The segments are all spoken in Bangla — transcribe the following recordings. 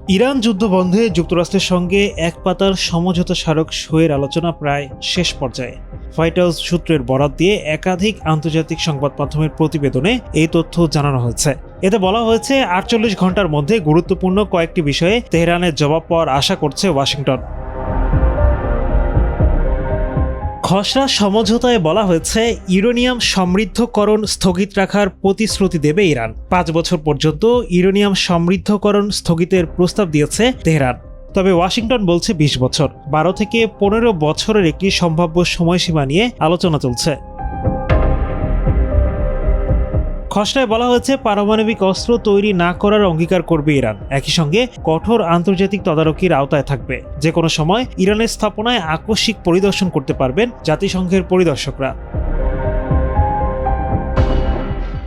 ইরান যুদ্ধ বন্ধে যুক্তরাষ্ট্রের সঙ্গে এক পাতার সমঝোতা স্মারক সইয়ের আলোচনা প্রায় শেষ পর্যায়ে। হোয়াইট হাউস সূত্রের বরাত দিয়ে একাধিক আন্তর্জাতিক সংবাদ মাধ্যমের প্রতিবেদনে এই তথ্য জানানো হয়েছে। এতে বলা হয়েছে ৪৮ ঘন্টার মধ্যে গুরুত্বপূর্ণ কয়েকটি বিষয়ে তেহরানের জবাব পাওয়ার আশা করছে ওয়াশিংটন। খসড়া সমঝোতায় বলা হয়েছে ইউরেনিয়াম সমৃদ্ধকরণ স্থগিত রাখার প্রতিশ্রুতি দেবে ইরান। ৫ বছর পর্যন্ত ইউরেনিয়াম সমৃদ্ধকরণ স্থগিতের প্রস্তাব দিয়েছে তেহরান। তবে ওয়াশিংটন বলছে ২০ বছর। ১২ থেকে ১৫ বছরের একটি সম্ভাব্য সময়সীমা নিয়ে আলোচনা চলছে। খসড়ায় বলা হয়েছে পারমাণবিক অস্ত্র তৈরি না করার অঙ্গীকার করবে ইরান। একই সঙ্গে কঠোর আন্তর্জাতিক তদারকির আওতায় থাকবে। যে কোনো সময় ইরানের স্থাপনায় আকস্মিক পরিদর্শন করতে পারবেন জাতিসংঘের পরিদর্শকরা।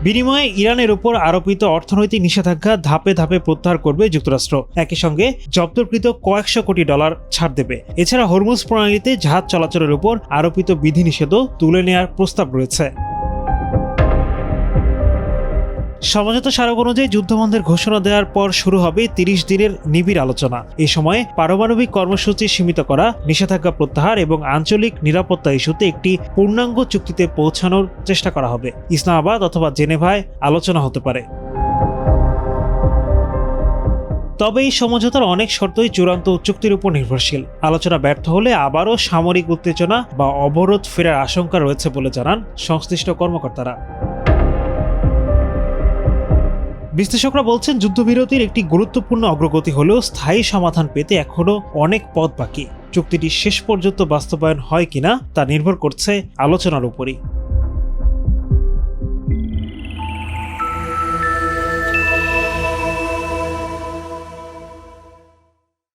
বিনিময়ে ইরানের উপর আরোপিত অর্থনৈতিক নিষেধাজ্ঞা ধাপে ধাপে প্রত্যাহার করবে যুক্তরাষ্ট্র। একই সঙ্গে জব্দকৃত কয়েকশো কোটি ডলার ছাড় দেবে। এছাড়া হরমুজ প্রণালীতে জাহাজ চলাচলের উপর আরোপিত বিধিনিষেধও তুলে নেওয়ার প্রস্তাব রয়েছে। সমঝোতা স্মারক অনুযায়ী যুদ্ধবন্ধের ঘোষণা দেওয়ার পর শুরু হবে ৩০ দিনের নিবিড় আলোচনা। এই সময়ে পারমাণবিক কর্মসূচি সীমিত করা, নিষেধাজ্ঞা প্রত্যাহার এবং আঞ্চলিক নিরাপত্তা ইস্যুতে একটি পূর্ণাঙ্গ চুক্তিতে পৌঁছানোর চেষ্টা করা হবে। ইসলামাবাদ অথবা জেনেভায় আলোচনা হতে পারে। তবে এই সমঝোতার অনেক শর্তই চূড়ান্ত চুক্তির উপর নির্ভরশীল। আলোচনা ব্যর্থ হলে আবারও সামরিক উত্তেজনা বা অবরোধ ফেরার আশঙ্কা রয়েছে বলে জানান সংশ্লিষ্ট কর্মকর্তারা। বিশ্লেষকরা বলছেন যুদ্ধবিরতির একটি গুরুত্বপূর্ণ অগ্রগতি হলেও স্থায়ী সমাধান পেতে এখনও অনেক পথ বাকি। চুক্তিটি শেষ পর্যন্ত বাস্তবায়ন হয় কিনা তা নির্ভর করছে আলোচনার উপরই।